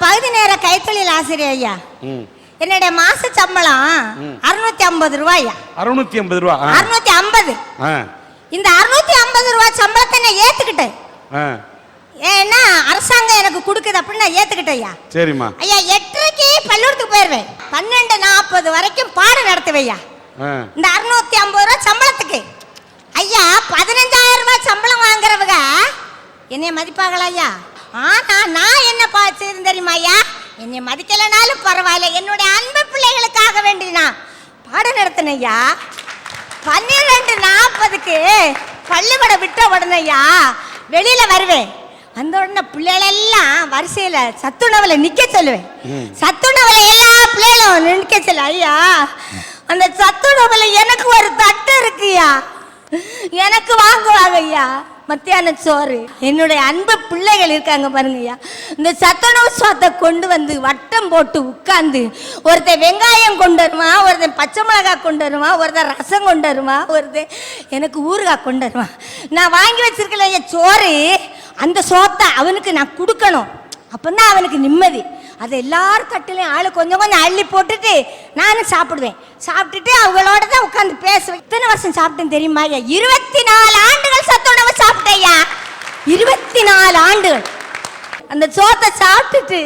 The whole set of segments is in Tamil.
பகுதி நேர கைத்தொழில் ஆசிரியர் ஐயா. என்னுடைய மாச சம்பளம் 650 ரூபாயா. 650 ரூபா. 650. இந்த 650 ரூபாய் சம்பளத்தை நான் ஏத்துக்கிட்டேன். ஏன்னா அரசாங்கம் எனக்கு கொடுக்குது அப்படின்னு நான் ஏத்துக்கிட்டேன் ஐயா. சரிம்மா. ஐயா 8:30க்கு பள்ளிக்கூடத்துக்கு போயிருவேன். 12:40 வரைக்கும் பாடம் நடத்துவையா. இந்த 650 ரூபாய் சம்பளத்துக்கு ஐயா 15,000 ரூபாய் சம்பளம் வாங்குறவங்க என்னைய மதிப்பாங்களா ஐயா? ஆனா நான் என்ன செய்து தெரியுமா ஐயா? என்னை மதிக்கலனாலும் பரவாயில்ல, என்னுடைய அன்பு பிள்ளைகளுக்காக வேண்டி நான் பாடம் நடத்தினேன் ஐயா. 12:40க்கு பள்ளிக்கூடம் விட்ட உடனே ஐயா வெளியில வருவேன். அந்த உடனே பிள்ளைகளெல்லாம் வரிசையில சத்துணவுல நிக்க சொல்லுவேன். சத்துணவுல எல்லா பிள்ளைகளும் நிக்க சொல்ல ஐயா. அந்த சத்துணவுல எனக்கு ஒரு தட்டு இருக்குயா, எனக்கு வாங்குவாங்க ஐயா மத்தியான சோறு. என்னுடைய அன்பு பிள்ளைகள் இருக்காங்க பாருங்க ஐயா. இந்த சத்துணவு சோத்தை கொண்டு வந்து வட்டம் போட்டு உட்கார்ந்து ஒருத்தர் வெங்காயம் கொண்டு வருவான், ஒருத்தர் பச்சை மிளகாய் கொண்டு வருவான், ஒருத்தர் ரசம் கொண்டு வருவான், ஒருத்தர் எனக்கு ஊறுகாய் கொண்டு வருவான். நான் வாங்கி வச்சிருக்கல ஐயா சோறு, அந்த சோத்தை அவனுக்கு நான் கொடுக்கணும். அப்பதான் அவனுக்கு நிம்மதி. அதை எல்லாரும் தட்டிலையும் ஆளு கொஞ்சம் கொஞ்சம் அள்ளி போட்டுட்டு நானும் சாப்பிடுவேன். சாப்பிட்டுட்டு அவங்களோட தான் உட்காந்து பேசுவேன். இத்தனை வருஷம் சாப்பிட்டேன் தெரியுமா ஐயா? 24 ஆண்டுகள் சத்துணவு சாப்பிட்டேயா. 24 ஆண்டுகள் அந்த சோத்தை சாப்பிட்டுட்டு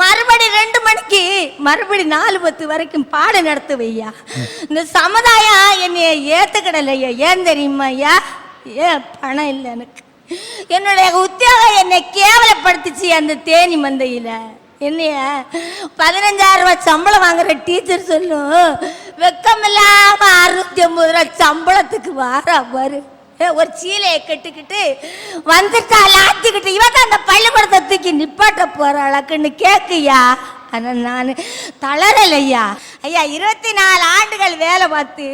மறுபடி 2 மணிக்கு மறுபடி 4:10 வரைக்கும் பாடம் நடத்துவையா. இந்த சமுதாயம் என்னைய ஏத்துக்கிடலையா. ஏன் தெரியுமா ஐயா? ஏன் பணம் இல்லை எனக்கு. என்னுடைய உத்தியோகம் என்னை கேவலப்படுத்துச்சு. அந்த தேனி மந்தையில என்னைய 15,000 ரூபாய் சம்பளம் வாங்குற டீச்சர் சொல்லும், வெக்கமில்லாம 650 ரூபாய் சம்பளத்துக்கு வாரா பாரு. ஒரு சீலையை கட்டுக்கிட்டு வந்துட்டா லாத்திக்கிட்டு இவன் தான் அந்த பள்ளிக்கூடத்தை தூக்கி நிப்பாட்ட போறாளக்குன்னு கேக்குயா. ஆனால் நான் தளரலையா ஐயா. 24 ஆண்டுகள் வேலை பார்த்து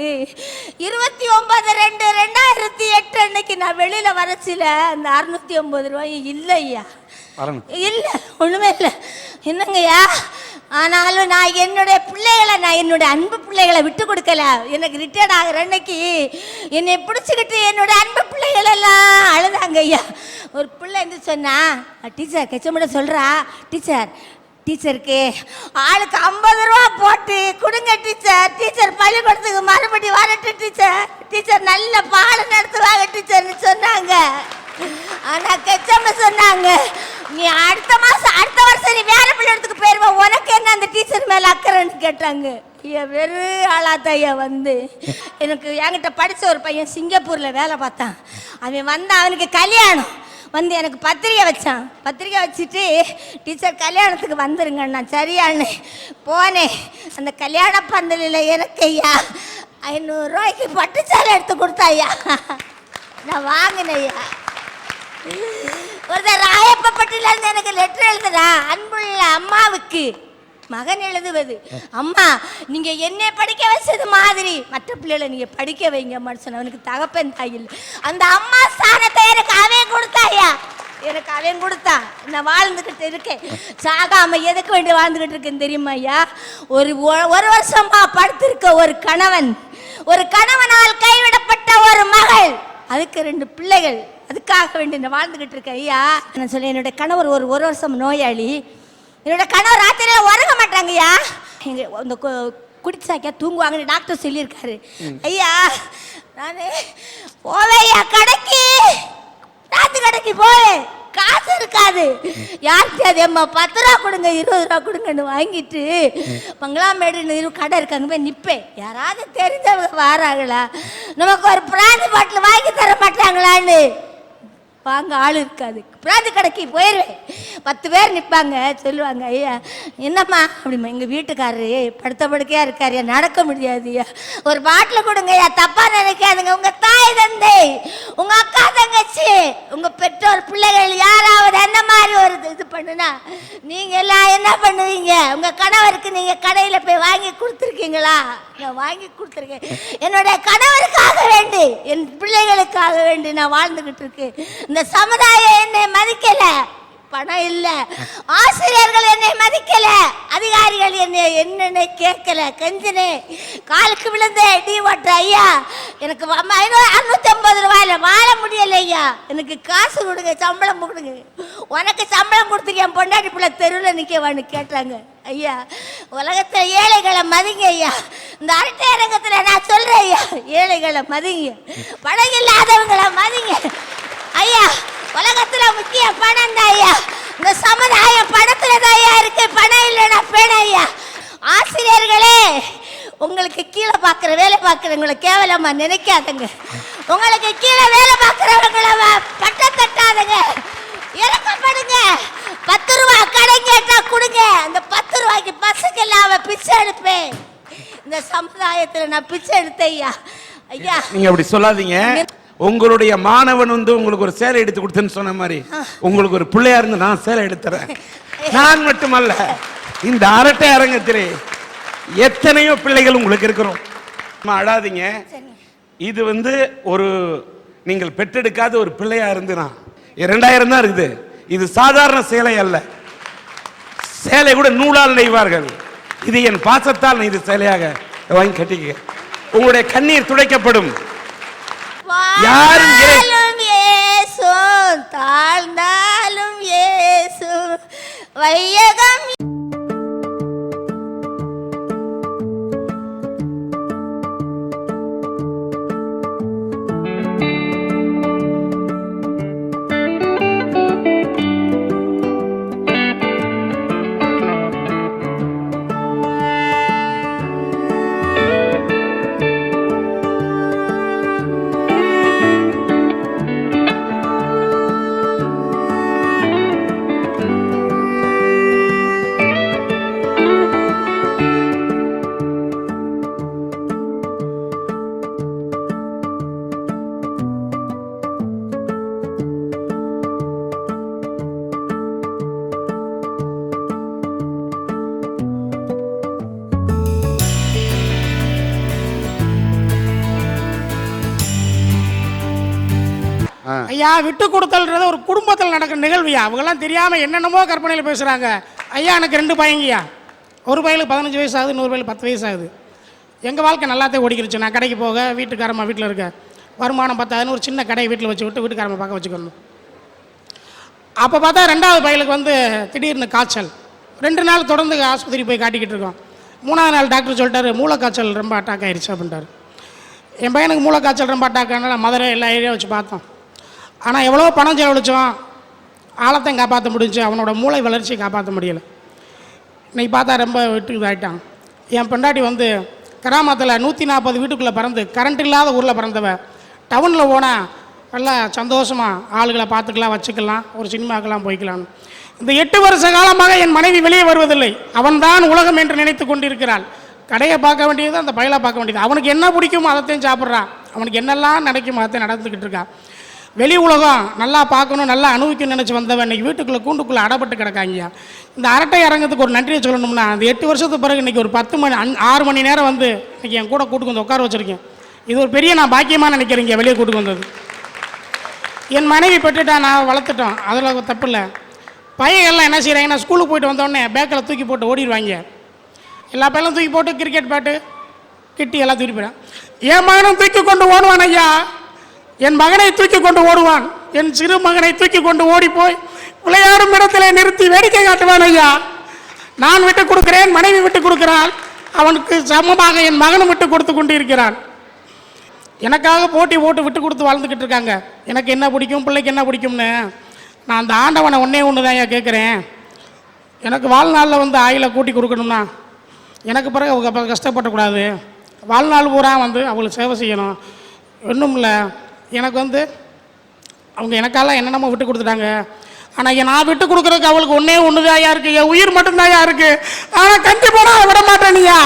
29/2/2008 அன்னைக்கு நான் வெளியில வரச்சில அந்த 650 ரூபாய் இல்லை ஐயா. இல்லை, ஒண்ணுமே இல்லை. என்னங்கய்யா? ஆனாலும் நான் என்னுடைய பிள்ளைகளை, நான் என்னுடைய அன்பு பிள்ளைகளை விட்டு கொடுக்கல. எனக்கு ரிட்டையர்ட் ஆகிற அன்னைக்கு என்னை பிடிச்சிக்கிட்டு என்னுடைய அன்பு பிள்ளைகள் எல்லாம் அழுதாங்க ஐயா. ஒரு பிள்ளை இருந்து சொன்னா, டீச்சர் கச்சமிட சொல்றா, டீச்சருக்கு ஆளுக்கு 50 ரூபா போட்டு கொடுங்க டீச்சர். டீச்சர் பள்ளிக்கூடத்துக்கு மறுபடி வரட்டு டீச்சர் நல்ல பாடம் நடத்துவாங்க டீச்சர்னு சொன்னாங்க. ஆனா கச்சம்மா சொன்னாங்க, நீ அடுத்த வருஷம் நீ வேற பள்ளிக்கூடத்துக்கு போயிருவா, உனக்கு என்ன அந்த டீச்சர் மேல அக்கறைன்னு கேட்டாங்க. வெறும் ஆளாத்தையா வந்து எனக்கு என்கிட்ட படிச்ச ஒரு பையன் சிங்கப்பூர்ல வேலை பார்த்தான். அவன் வந்து அவனுக்கு கல்யாணம் வந்து எனக்கு பத்திரிக்கை வச்சான். பத்திரிக்கை வச்சுட்டு டீச்சர் கல்யாணத்துக்கு வந்துருங்க. நான் சரியானு போனேன். அந்த கல்யாண பந்தலில் எனக்கு ஐயா 500 ரூபாய்க்கு பட்டுச்சாலை எடுத்து கொடுத்தாய்யா. நான் வாங்கினையா. ஒருத்தர் ராயப்பட்டில இருந்து எனக்கு லெட்டர் எழுதுறா. அன்புள்ள அம்மாவுக்கு மகன் எழுதுவது, அம்மா நீங்க என்னை படிக்க வச்சது மாதிரி மற்ற பிள்ளைகளை நீங்க படிக்க வைங்க மனுஷன். அவனுக்கு தகப்பன் தாயில் அந்த அம்மா ஸ்தானத்தை எனக்கு அவன் கொடுத்தாயா. எனக்கு அவன் கொடுத்தா நான் வாழ்ந்துகிட்டு இருக்கேன். சாகாம எதுக்கு வேண்டி வாழ்ந்துகிட்டு இருக்கேன் தெரியுமா ஐயா? ஒரு வருஷமா படுத்திருக்க ஒரு கணவனால் கைவிடப்பட்ட ஒரு மகள், அதுக்கு 2 பிள்ளைகள், அதுக்காக வேண்டி நான் வாழ்ந்துகிட்டு இருக்கேன் ஐயா. நான் சொல்ல, என்னுடைய கணவர் ஒரு வருஷம் நோயாளி. என்னோட கணவர் ராத்திரியில உறங்க மாட்டாங்கய்யா. எங்க இந்த குடிச்சாக்கியா தூங்குவாங்கன்னு டாக்டர் சொல்லியிருக்காரு ஐயா. நானு போவேயா கடைக்கு, ராத்து கடைக்கு போவேன். காசு இருக்காது. யாருக்கு அது அம்மா 10 ரூபா கொடுங்க 20 ரூபா கொடுங்கன்னு வாங்கிட்டு பங்களாமேடு கடை இருக்காங்க போய் நிற்பேன். யாராவது தெரிஞ்சவங்க வாராங்களா, நமக்கு ஒரு பிராந்தி பாட்டில் வாங்கி தர மாட்டாங்களான்னு வாங்க ஆள் இருக்காது. பிராந்தி கடைக்கு போயிடுவேன். 10 பேர் நிற்பாங்க. சொல்லுவாங்க, ஐயா என்னம்மா அப்படிமா, எங்கள் வீட்டுக்காரரு படுத்த படுக்கையாக இருக்காருயா, நடக்க முடியாதுயா, ஒரு பாட்டில் கொடுங்கய்யா, தப்பாக நினைக்காதுங்க. உங்கள் தாய் தந்தை, உங்கள் அக்கா தங்கச்சி, உங்கள் பெற்றோர் பிள்ளைகள் யாராவது அந்த மாதிரி ஒரு இது பண்ணுனா நீங்கள் எல்லாம் என்ன பண்ணுவீங்க? உங்கள் கணவருக்கு நீங்கள் கடையில் போய் வாங்கி கொடுத்துருக்கீங்களா? நான் வாங்கி கொடுத்துருக்கேன். என்னுடைய கணவருக்காக வேண்டி, என் பிள்ளைகளுக்காக வேண்டி நான் வாழ்ந்துகிட்டு இருக்கேன். இந்த சமுதாயம் என்னை மதிக்கல, பணம் இல்ல, ஆசிரியர்கள் என்னை மதிக்கல, அதிகாரிகள் என்னன்னு கேட்கல, கெஞ்சினே, காலுக்கு விழுந்தே, டீ ஓட்டுற ஐயா எனக்கு 650 ரூபாயில வாழ முடியல ஐயா, எனக்கு காசு கொடுங்க, சம்பளம் கொடுங்க. உனக்கு சம்பளம் கொடுத்துட்டு என் பொண்டாட்டி பிள்ளை தெருவில் நிற்கவான்னு கேட்டாங்க. ஐயா உலகத்துல ஏழைகளை மதிங்க ஐயா, இந்த அரட்டை அரங்கத்துல நான் சொல்றேன் ஐயா, ஏழைகளை மதிங்க, பணம் இல்லாதவங்களை மதிங்க ஐயா. உலகத்துல முக்கிய பணம் தான் ஐயா, இந்த சமுதாயம் பணத்துல தான் ஐயா இருக்கு, பணம் இல்லைன்னா பேணம் ஐயா. ஆசிரியர்களே, உங்களுக்கு கீழே பார்க்குற வேலை பார்க்குறவங்களை கேவலமா நினைக்காதங்க, உங்களுக்கு கீழே வேலை பார்க்குறவங்கள பட்டம் தட்டாதங்க, இறக்கப்படுங்க. 10 ரூபா கடன் கேட்டா கொடுங்க, அந்த 10 ரூபாய்க்கு பஸ்ஸுக்கெல்லாம் அவன் பிச்சை எடுப்பேன். இந்த சமுதாயத்துல நான் பிச்சை எடுத்தேன் ஐயா. ஐயா நீங்க அப்படி சொல்லாதீங்க. உங்களுடைய மாணவன் உங்களுக்கு ஒரு சேலை எடுத்து கொடுத்தேன்னு சொன்ன மாதிரி உங்களுக்கு ஒரு பிள்ளையா இருந்து நான் சேலை எடுத்துறேன். நான் மட்டுமல்ல, இந்த அரட்டை அரங்கத்திலே எத்தனையோ பிள்ளைகள் உங்களுக்கு இருக்கிறோம். அழாதீங்க. இது ஒரு நீங்கள் பெற்றெடுக்காத ஒரு பிள்ளையா இருந்துனா 2000 தான் இருக்குது. இது சாதாரண சேலை அல்ல, சேலை கூட நூலால் நெய்வார்கள். இது என் பாசத்தால் நெய்து சேலையாக வாங்கி கட்டிக்க. உங்களுடைய கண்ணீர் துடைக்கப்படும். யாரும் இயேசு தாழ்ந்தாலும் இயேசு வையகம். ஐயா, விட்டு கொடுத்தல்ன்றது ஒரு குடும்பத்தில் நடக்கிற நிகழ்வுயா. அவங்கெல்லாம் தெரியாமல் என்னென்னமோ கற்பனையில் பேசுகிறாங்க. ஐயா எனக்கு 2 பையங்கய்யா. ஒரு பையனுக்கு 15 வயசு ஆகுது, இன்னொரு பையனுக்கு 10 வயசு ஆகுது. எங்கள் வாழ்க்கை நல்லாத்தே ஓடிக்கிருச்சு. நான் கடைக்கு போக, வீட்டுக்காரம்மா வீட்டில் இருக்க, வருமானம் பத்தாதுன்னு ஒரு சின்ன கடையை வீட்டில் வச்சு விட்டு வீட்டுக்காரம்மா பார்க்க வச்சுக்கணும். அப்போ பார்த்தா 2வது பையனுக்கு திடீர்னு காய்ச்சல். 2 நாள் தொடர்ந்து ஆஸ்பத்திரி போய் காட்டிக்கிட்டு இருக்கோம். 3ஆவது நாள் டாக்டர் சொல்லிட்டாரு, மூளைக்காய்ச்சல் ரொம்ப அட்டாக் ஆயிடுச்சு அப்படின்ட்டார். என் பையனுக்கு மூளைக்காய்ச்சல் ரொம்ப அட்டாக் ஆனால மதுரை எல்லா ஏரியா வச்சு பார்த்தோம். ஆனால் எவ்வளோ பணம் செலவழித்தோம், ஆழத்தையும் காப்பாற்ற முடிஞ்சு, அவனோட மூளை வளர்ச்சியை காப்பாற்ற முடியலை. இன்னைக்கு பார்த்தா ரொம்ப வீட்டுக்கு ஆகிட்டான். என் பெண்டாட்டி கிராமத்தில் 140 வீட்டுக்குள்ளே பிறந்து கரண்ட் இல்லாத ஊரில் பிறந்தவ. டவுனில் போனால் நல்லா சந்தோஷமாக ஆளுகளை பார்த்துக்கலாம், வச்சுக்கலாம், ஒரு சினிமாக்கெல்லாம் போய்க்கலான்னு. இந்த 8 வருஷ காலமாக என் மனைவி வெளியே வருவதில்லை. அவன்தான் உலகம் என்று நினைத்து கொண்டிருக்கிறாள். கடையை பார்க்க வேண்டியது, அந்த பயிலை பார்க்க வேண்டியது. அவனுக்கு என்ன பிடிக்குமோ அதைத்தையும் சாப்பிட்றான். அவனுக்கு என்னெல்லாம் நடக்குமோ அதை நடந்துக்கிட்டு இருக்கான். வெளி உலகம் நல்லா பார்க்கணும், நல்லா அனுபவிக்கணும்னு நினச்சி வந்தவன் இன்றைக்கி வீட்டுக்குள்ளே கூண்டுக்குள்ளே அடப்பட்டு கிடக்காங்க. இந்த அரட்டை அரங்கத்துக்கு ஒரு நன்றியை சொல்லணும்னா, அந்த 8 வருஷத்துக்கு பிறகு இன்றைக்கி ஒரு 6 மணி நேரம் இன்றைக்கி என் கூட கூட்டுக்கு வந்து உட்கார வச்சுருக்கேன். இது ஒரு பெரிய நான் பாக்கியமாக நினைக்கிறேங்க. வெளியே கூட்டுக்கு வந்தது என் மனைவி பெற்றுட்டா, நான் வளர்த்துட்டோம், அதில் தப்பு இல்லை. பையன்கள்லாம் என்ன செய்கிறாங்கன்னா, ஸ்கூலுக்கு போயிட்டு வந்தோடனே பேக்கில் தூக்கி போட்டு ஓடிடுவாங்க. எல்லா பையனும் தூக்கி போட்டு கிரிக்கெட் பேட்டு கிட்டி எல்லாம் தூக்கி போயிடும். என் மகனும் தூக்கி கொண்டு ஓடுவான் ஐயா. என் மகனை தூக்கி கொண்டு ஓடுவான். என் சிறு மகனை தூக்கி கொண்டு ஓடி போய் விளையாடும் இடத்துல நிறுத்தி வேடிக்கை காட்டுவான் ஐயா. நான் விட்டு கொடுக்கிறேன், மனைவி விட்டு கொடுக்கிறாள், அவனுக்கு சமமாக என் மகனும் விட்டு கொடுத்து கொண்டு இருக்கிறான். எனக்காக போட்டி போட்டு விட்டு கொடுத்து வாழ்ந்துக்கிட்டு இருக்காங்க. எனக்கு என்ன பிடிக்கும், பிள்ளைக்கு என்ன பிடிக்கும்னு நான் அந்த ஆண்டவனை ஒன்று தான் ஐயா கேட்குறேன். எனக்கு வாழ்நாளில் ஆயிலை கூட்டி கொடுக்கணும்னா, எனக்கு பிறகு அவங்க கஷ்டப்படக்கூடாது. வாழ்நாள் பூரா அவங்களுக்கு சேவை செய்யணும். ஒன்றும் இல்லை, எனக்கு அவங்க எனக்கால என்னென்னமோ விட்டு கொடுத்துட்டாங்க. ஆனால் நான் விட்டு கொடுக்குறதுக்கு அவளுக்கு ஒன்று தாயா இருக்குது, என் உயிர் மட்டும்தாயா இருக்குது. ஆனால் கண்டிப்பாக நான் விட மாட்டேனியா.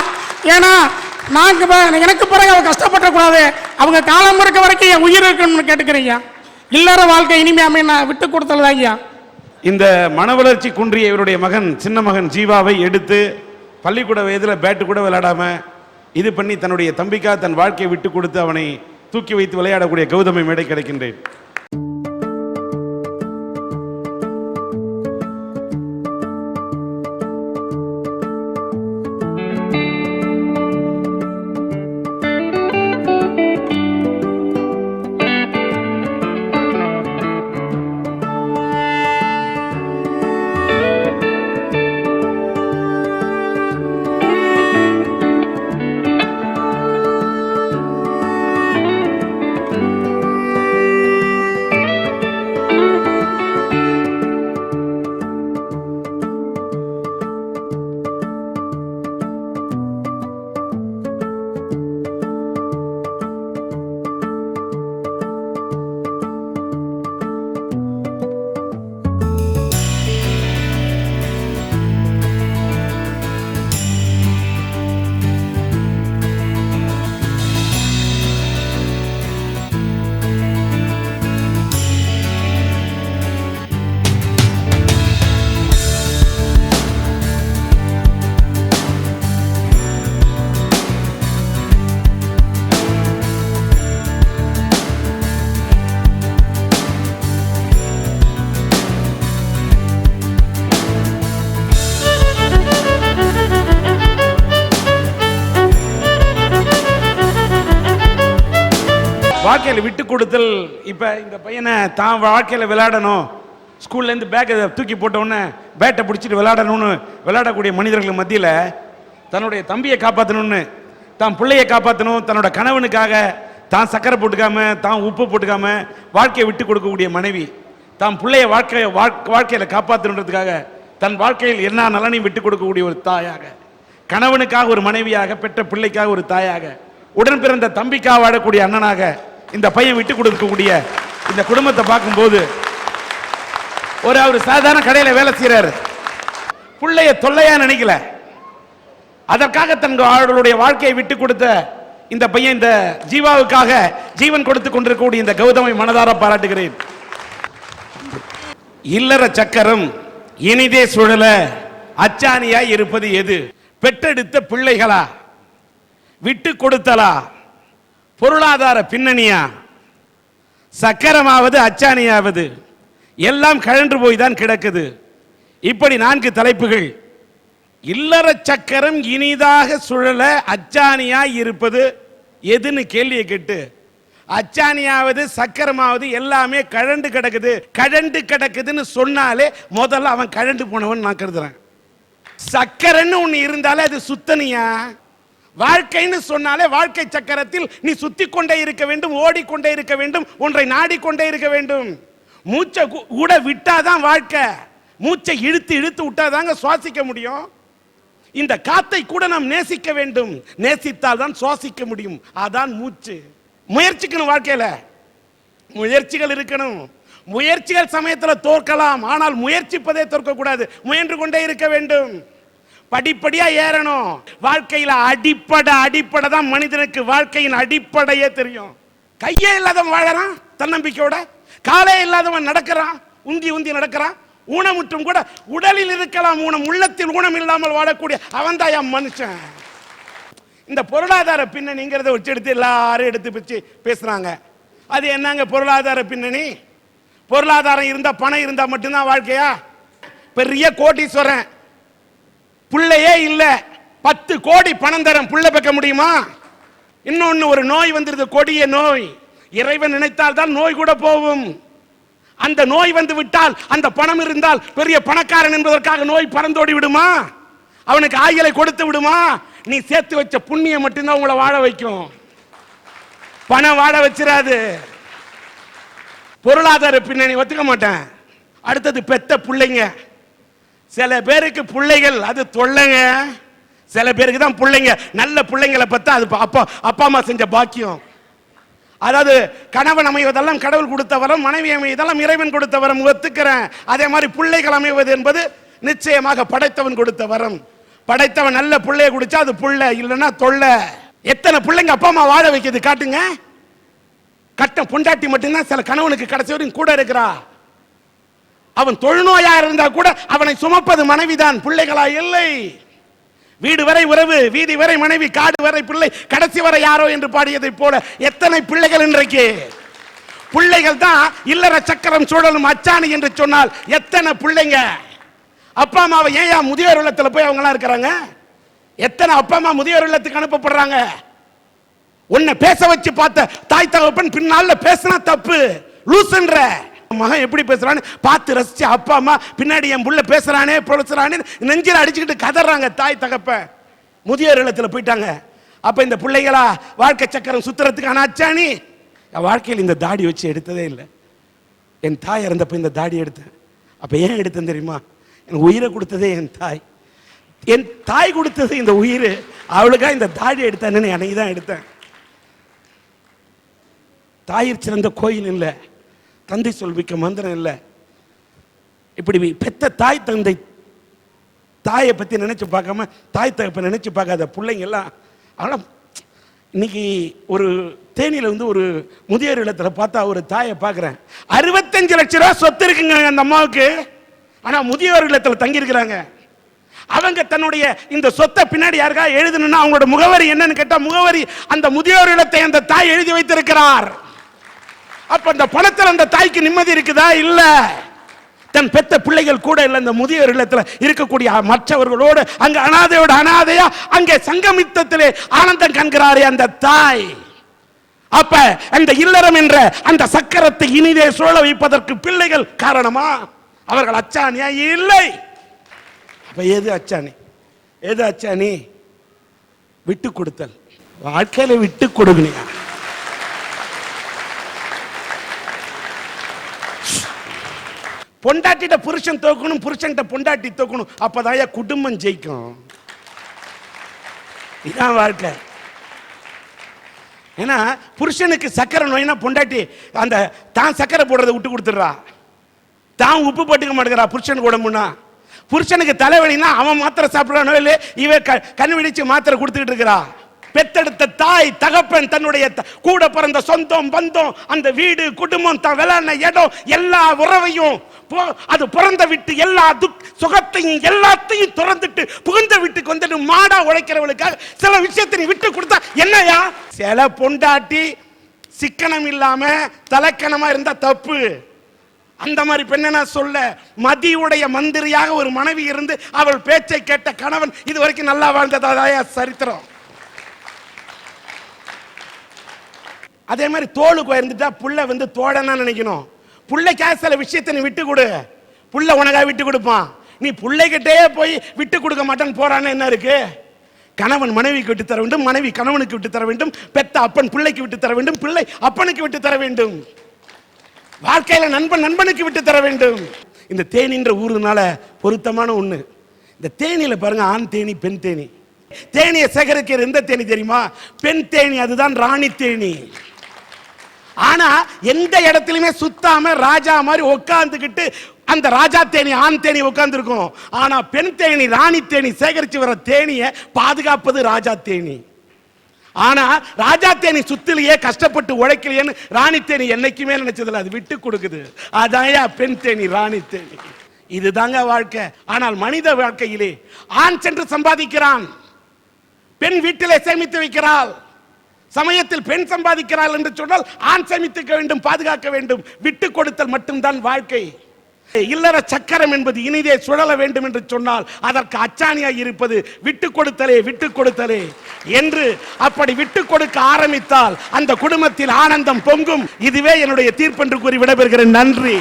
ஏன்னா எனக்கு பிறகு அவள் கஷ்டப்படக்கூடாது. அவங்க காலம் இருக்க வரைக்கும் என் உயிர் இருக்குன்னு கேட்டுக்கிறீங்க. இல்லற வாழ்க்கை இனிமையாமே நான் விட்டு கொடுத்தது தாங்கய்யா. இந்த மன வளர்ச்சி குன்றிய இவருடைய மகன், சின்ன மகன் ஜீவாவை எடுத்து பள்ளிக்கூட வயதில் பேட்டு கூட விளையாடாமல் இது பண்ணி தன்னுடைய தம்பிக்காக தன் வாழ்க்கையை விட்டு கொடுத்து அவனை தூக்கி வைத்து விளையாடக்கூடிய கௌதமை மேடை கிடைக்கின்றேன். வாழ்க்கையில் விட்டு கொடுத்தல். இப்ப இந்த பையனை தான் வாழ்க்கையில விளையாடணும், ஸ்கூல்ல இருந்து பேக்கை தூக்கி போட்ட உடனே பேட்டை பிடிச்சிட்டு விளையாடணும்னு விளையாடக்கூடிய மனிதர்கள் மத்தியில தன்னுடைய தம்பியை காப்பாற்றணும்னு, தான் பிள்ளையை காப்பாற்றணும், தன்னோட கணவனுக்காக தான் சக்கரை போட்டுக்காம தான் உப்பு போட்டுக்காம வாழ்க்கையை விட்டு கொடுக்கக்கூடிய மனைவி, தான் பிள்ளைய வாழ்க்கையில காப்பாற்றணுன்றதுக்காக தன் வாழ்க்கையில் என்ன நலனையும் விட்டு கொடுக்கக்கூடிய ஒரு தாயாக, கணவனுக்காக ஒரு மனைவியாக, பெற்ற பிள்ளைக்காக ஒரு தாயாக, உடன் பிறந்த தம்பிக்காக வாழக்கூடிய அண்ணனாக இந்த பையன் விட்டு கொடுக்கக்கூடிய இந்த குடும்பத்தை பார்க்கும்போது, அவர் சாதாரண கடையில வேலை செய்யறாரு, பிள்ளைய தொல்லையா நினைக்கல, அதற்காக தங்களுடைய வாழ்க்கையை விட்டு கொடுத்த இந்த பையன் இந்த ஜீவாவுக்காக ஜீவன் கொடுத்து கொண்டிருக்கக்கூடிய இந்த கௌதமை மனதார பாராட்டுகிறேன். இல்லற சக்கரம் இனிதே சுழல அச்சாணியாய் இருப்பது எது? பெற்றெடுத்த பிள்ளைகளா, விட்டு கொடுத்தலா, பொருளாதார பின்னணியா, சக்கரமாவது அச்சாணியாவது, எல்லாம் கழன்று போய் தான் கிடக்குது. இப்படி 4 தலைப்புகள். இல்லற சக்கரம் இனிதாக சுழல அச்சாணியாய் இருப்பது எதுன்னு கேள்வியை கேட்டு, அச்சாணியாவது சக்கரமாவது எல்லாமே கழண்டு கிடக்குது. கழண்டு கிடக்குதுன்னு சொன்னாலே முதல்ல அவன் கழண்டு போனவன் நான் கருதுறேன். சக்கரன்னு ஒண்ணு இருந்தாலே அது சுத்தனியா. வாழ்க்கைன்னு சொன்னாலே வாழ்க்கை சக்கரத்தில் நீ சுத்தி கொண்டே இருக்க வேண்டும், ஓடிக்கொண்டே இருக்க வேண்டும், ஒன்றை நாடிக்கொண்டே இருக்க வேண்டும். மூச்சை கூட விட்டாதான் வாழ்க்கை. மூச்சை இழுத்து இழுத்து விட்டாதாங்க சுவாசிக்க முடியும். இந்த காத்தை கூட நாம் நேசிக்க வேண்டும், நேசித்தால் தான் சுவாசிக்க முடியும். அதான் மூச்சு. முயற்சிக்கணும், வாழ்க்கையில முயற்சிகள் இருக்கணும். முயற்சிகள் சமயத்தில் தோற்கலாம், ஆனால் முயற்சிப்பதே தோற்க கூடாது, முயன்று கொண்டே இருக்க வேண்டும். படிப்படியா ஏறணும். வாழ்க்கையில அடிப்படை தான் மனிதனுக்கு வாழ்க்கையின் அடிப்படையே தெரியும். கையே இல்லாதவன் வாழறான் தன்னம்பிக்கையோட, காலே இல்லாதவன் நடக்கிறான், உந்தி உந்தி நடக்கிறான். ஊனமுற்றும் கூட உடலில் இருக்கலாம் ஊனம், உள்ளத்தில் ஊனம் இல்லாமல் வாழக்கூடிய அவன் தான் மனுஷன். இந்த பொருளாதார பின்னணிங்கிறத வச்சு எடுத்து எல்லாரும் எடுத்து வச்சு பேசுறாங்க. அது என்னங்க பொருளாதார பின்னணி? பொருளாதாரம் இருந்தா, பணம் இருந்தா மட்டும்தான் வாழ்க்கையா? பெரிய கோடீஸ்வரன் பிள்ளையே இல்ல, 10 கோடி பணம் தரேன், புள்ள பெக்க முடியுமா? இன்னொன்னு ஒரு நோய் வந்துருது, கொடிய நோய். இறைவன் நினைத்தால் தான் நோய் கூட போகும். அந்த நோய் வந்து விட்டால், அந்த பணம் இருந்தால் பெரிய பணக்காரன் என்பதற்காக நோய் பறந்தோடி விடுமா? அவனுக்கு ஆய்களை கொடுத்து விடுமா? நீ சேர்த்து வச்ச புண்ணியம் மட்டும்தான் உங்களை வாழ வைக்கும், பணம் வாழ வச்சிராது. பொருளாதார பின்னணி ஒத்துக்க மாட்டேன். அடுத்தது பெத்த பிள்ளைங்க. சில பேருக்கு பிள்ளைகள் அது தொல்லைங்க, சில பேருக்கு தான் பிள்ளைங்க. நல்ல பிள்ளைங்களை பார்த்தா அது அப்பா அம்மா செஞ்ச பாக்கியம். அதாவது கணவன் அமைவதெல்லாம் கடவுள் கொடுத்த வரம், மனைவி அமைவதெல்லாம் இறைவன் கொடுத்த வரம், ஒத்துக்கிறேன். அதே மாதிரி பிள்ளைகள் அமைவது என்பது நிச்சயமாக படைத்தவன் கொடுத்த வரம். படைத்தவன் நல்ல பிள்ளைய குடிச்சா அது புள்ள, இல்லைன்னா தொல்லை. எத்தனை பிள்ளைங்க அப்பா அம்மா வாழ வைக்கிறது காட்டுங்க. கட்ட பொண்டாட்டி மட்டும்தான் சில கணவனுக்கு கடைசி வரையும் கூட இருக்கிறா. அவன் தொழுநோயா இருந்தா கூட அவனை சுமப்பது மனைவிதான், பிள்ளைகளா இல்லை. வீடு வரை உறவு, வீதி வரை மனைவி, காடு வரை பிள்ளை, கடைசி வரை யாரோ என்று பாடியதை போல எத்தனை பிள்ளைகள் இன்றைக்கு. பிள்ளைகள் தான் இல்லற சக்கரம் சுழலும் அச்சாணி என்று சொன்னால் எத்தனை பிள்ளைங்க. அப்பா அம்மாவை ஏன் முதியோர் இல்லத்துல போய் அவங்க எல்லாம் இருக்கிறாங்க? எத்தனை அப்பா அம்மா முதியோர் இல்லத்துக்கு அனுப்பப்படுறாங்க? உன்னை பேச வச்சு பார்த்த தாய் தகப்பன் பின்னால பேசினா தப்பு, லூசுன்ற. மகன் எப்படி பேசுறான்னு பார்த்து ரசிச்சு அப்பா அம்மா பின்னாடி என் புள்ள பேசுறானே பொழுசுறானே நெஞ்சில அடிச்சுக்கிட்டு கதறாங்க தாய் தகப்ப. முதியோர் இல்லத்துல போயிட்டாங்க. அப்ப இந்த பிள்ளைகளா வாழ்க்கை சக்கரம் சுத்துறதுக்கான அச்சாணி. வாழ்க்கையில் இந்த தாடி வச்சு எடுத்ததே இல்லை. என் தாய் இறந்தப்ப இந்த தாடி எடுத்தேன். அப்ப ஏன் எடுத்தேன் தெரியுமா? எனக்கு உயிரை கொடுத்ததே என் தாய். என் தாய் கொடுத்தது இந்த உயிர், அவளுக்காக இந்த தாடி எடுத்தேன்னு அன்னைக்கு தான் எடுத்தேன். தாயிற் சிறந்த கோயில் இல்லை, தந்தை சொல்விக்க மந்திரம் இல்லை. இப்படி பெத்த தாய் தந்தை தாயை பத்தி நினைச்சு பார்க்காம தாய் தகப்ப நினைச்சு பார்க்காத பிள்ளைங்க எல்லாம். ஆனால் இன்னைக்கு ஒரு தேனியில வந்து ஒரு முதியோர் இல்லத்துல பார்த்தா ஒரு தாயை பார்க்குறேன். 65 லட்சம் ரூபாய் சொத்து இருக்குங்க அந்த அம்மாவுக்கு. ஆனா முதியோர் இல்லத்துல தங்கி இருக்கிறாங்க. அவங்க தன்னுடைய இந்த சொத்தை பின்னாடி யாருக்கா எழுதணும்னா அவங்களோட முகவரி என்னன்னு கேட்டா, முகவரி அந்த முதியோர் இல்லத்தை அந்த தாய் எழுதி வைத்திருக்கிறார். அப்ப அந்த பணத்தில் அந்த தாய்க்கு நிம்மதி இருக்குதா? இல்ல. தன் பெத்த பிள்ளைகள் கூட இல்ல, இந்த முதியோர் இல்லத்துல இருக்கக்கூடிய மற்றவர்களோடு அங்க அனாதையோட அனாதையா அங்கே சங்கமித்தத்திலே ஆனந்தம் காண்கிறாரே அந்த தாய். அப்ப அந்த இல்லறம் என்ற அந்த சக்கரத்தை இனிதே சுழல வைப்பதற்கு பிள்ளைகள் காரணமா? அவர்கள் அச்சாணியா? இல்லை. அப்ப எது அச்சாணி? எது அச்சாணி? விட்டு கொடுத்தல். வாழ்க்கையில விட்டு கொடுங்க. பொண்டாட்டிட்ட புருஷன் தோக்கணும், புருஷன்கிட்ட பொண்டாட்டி தோக்கணும். அப்பதான் குடும்பம் ஜெயிக்கும். இதான் வாழ்க்கை. ஏன்னா புருஷனுக்கு சக்கரை நோய்னா பொண்டாட்டி அந்த தான் சக்கரை போடுறதை விட்டு கொடுத்துடுறா, தான் உப்பு போட்டுக்க மாட்டேங்கிறா புருஷனுக்கு உடம்புனா. புருஷனுக்கு தலைவலினா அவன் மாத்திரை சாப்பிடுற நோயில இவ கண்ணு விடிச்சு மாத்திரை கொடுத்துக்கிட்டு இருக்கிறா. பெத்தெடுத்த தாய் தகப்பன் தன்னுடைய கூட பிறந்த சொந்தம் பந்தம் அந்த வீடு குடும்பம் தான் விளையாடின இடம் எல்லா உறவையும் அது பிறந்த விட்டு எல்லா சுகத்தையும் எல்லாத்தையும் திறந்துட்டு புகுந்த வீட்டுக்கு வந்துட்டு மாடா உழைக்கிறவளுக்காக சில விஷயத்தை நீ விட்டு கொடுத்தா என்னையா? சில பொண்டாட்டி சிக்கனம் இல்லாம தலக்கணமா இருந்தா தப்பு. அந்த மாதிரி பெண்ணா சொல்ல மதியுடைய மந்திரியாக ஒரு மனைவி இருந்து அவள் பேச்சை கேட்ட கணவன் இதுவரைக்கும் நல்லா வாழ்ந்ததாயா சரித்திரம். அதே மாதிரி தோளுக்கு இருந்துட்டா புள்ள வந்து தோழனா நினைக்கணும். புள்ளைக்காக சில விஷயத்தை நீ விட்டு கொடு, புள்ள உனக்காக விட்டு கொடுப்பான். நீ பிள்ளைகிட்டே போய் விட்டு கொடுக்க மாட்டேன்னு போறான்னு என்ன இருக்கு? கணவன் மனைவிக்கு விட்டு தர வேண்டும், மனைவி கணவனுக்கு விட்டு தர வேண்டும், பெத்த அப்பன் பிள்ளைக்கு விட்டு தர வேண்டும், பிள்ளை அப்பனுக்கு விட்டு தர வேண்டும், வாழ்க்கையில நண்பன் நண்பனுக்கு விட்டு தர வேண்டும். இந்த தேனின்ற ஊருனால பொருத்தமான ஒண்ணு. இந்த தேனியில பாருங்க, ஆண் தேனி பெண் தேனி. தேனியை சேகரிக்கிற எந்த தேனி தெரியுமா? பெண் தேனி. அதுதான் ராணி தேனி. ஆனா எந்த இடத்துலயுமே சுத்தாம ராஜா மாதிரி உட்கார்ந்துகிட்டு அந்த ராஜா தேனி ஆண் தேனி உட்கார்ந்து இருக்கும். ஆனா பெண் தேனி ராணி தேனி சேகரிச்சு வர தேனியை பாதுகாப்பது ராஜா தேனி. ஆனா ராஜா தேனி சுத்திலேயே கஷ்டப்பட்டு உழைக்கலையேன்னு ராணி தேனி என்னைக்குமே நினைச்சதில்ல, அது விட்டு கொடுக்குது. அதான் பெண் தேனி ராணி தேனி. இதுதாங்க வாழ்க்கை. ஆனால் மனித வாழ்க்கையிலே ஆண் சென்று சம்பாதிக்கிறான், பெண் வீட்டிலே சேமித்து வைக்கிறாள். சமயத்தில் பெண் சம்பாதிக்கிறாள் என்று சொன்னால் ஆண் சேமித்துக்க வேண்டும், பாதுகாக்க வேண்டும். விட்டு கொடுத்தல் மட்டும்தான் வாழ்க்கை. இல்லற சக்கரம் என்பது இனிதே சுழல வேண்டும் என்று சொன்னால் அதற்கு அச்சாணியாய் இருப்பது விட்டு கொடுத்தலே, விட்டு கொடுத்தலே என்று. அப்படி விட்டு கொடுக்க ஆரம்பித்தால் அந்த குடும்பத்தில் ஆனந்தம் பொங்கும். இதுவே என்னுடைய தீர்ப்பு என்று கூறி விடைபெறுகிறேன். நன்றி.